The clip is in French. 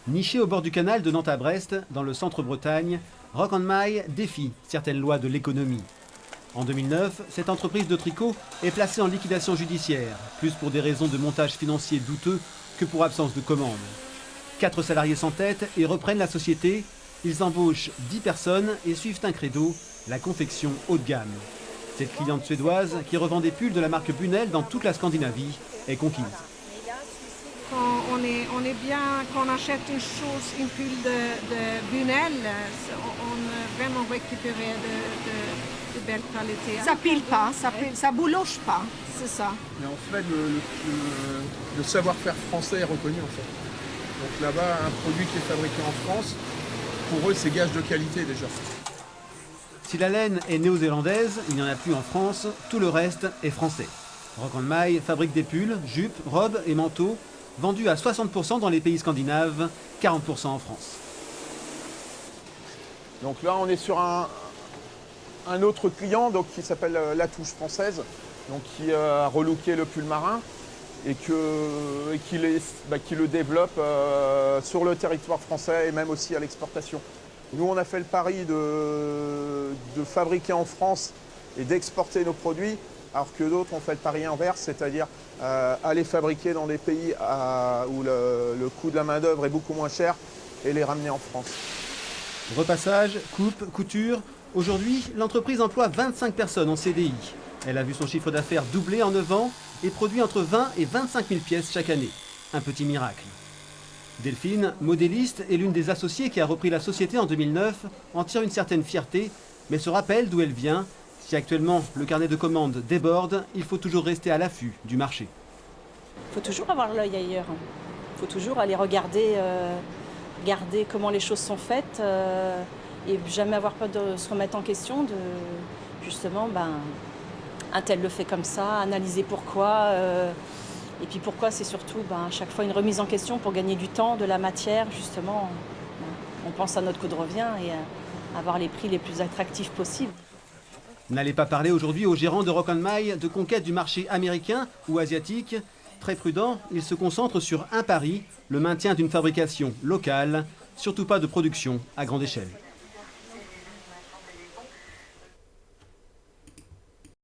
Niché au bord du canal de Nantes à Brest, dans le centre-Bretagne, Rock & My défie certaines lois de l'économie. En 2009, cette entreprise de tricot est placée en liquidation judiciaire, plus pour des raisons de montage financier douteux que pour absence de commande. 4 salariés s'entêtent et reprennent la société. Ils embauchent 10 personnes et suivent un credo, la confection haut de gamme. Cette cliente suédoise, qui revend des pulls de la marque Bunel dans toute la Scandinavie, est conquise. Quand on est bien, quand on achète une chose, une pull de Bunel, on a vraiment récupéré de belle qualité. Ça pile pas, ça bouloche pas, c'est ça. Mais en fait, le savoir-faire français est reconnu en fait. Donc là-bas, un produit qui est fabriqué en France, pour eux, c'est gage de qualité déjà. Si la laine est néo-zélandaise, il n'y en a plus en France, tout le reste est français. Rock & My fabrique des pulls, jupes, robes et manteaux, vendus à 60% dans les pays scandinaves, 40% en France. Donc là, on est sur un autre client donc, qui s'appelle La Touche Française, donc, qui a relooké le pull marin et qui le développe sur le territoire français et même aussi à l'exportation. Nous, on a fait le pari de fabriquer en France et d'exporter nos produits, alors que d'autres ont fait le pari inverse, c'est-à-dire aller fabriquer dans des pays où le coût de la main-d'œuvre est beaucoup moins cher et les ramener en France. Repassage, coupe, couture. Aujourd'hui, l'entreprise emploie 25 personnes en CDI. Elle a vu son chiffre d'affaires doubler en 9 ans et produit entre 20 et 25 000 pièces chaque année. Un petit miracle. Delphine, modéliste et l'une des associées qui a repris la société en 2009, en tire une certaine fierté, mais se rappelle d'où elle vient. Si actuellement le carnet de commandes déborde, il faut toujours rester à l'affût du marché. Il faut toujours avoir l'œil ailleurs. Il faut toujours aller regarder comment les choses sont faites et jamais avoir peur de se remettre en question, de justement, un tel le fait comme ça, analyser pourquoi. Et puis pourquoi, c'est surtout à chaque fois une remise en question pour gagner du temps, de la matière, justement. On pense à notre coût de revient et à avoir les prix les plus attractifs possibles. N'allez pas parler aujourd'hui aux gérants de Rock & My de conquête du marché américain ou asiatique. Très prudent, ils se concentrent sur un pari, le maintien d'une fabrication locale, surtout pas de production à grande échelle.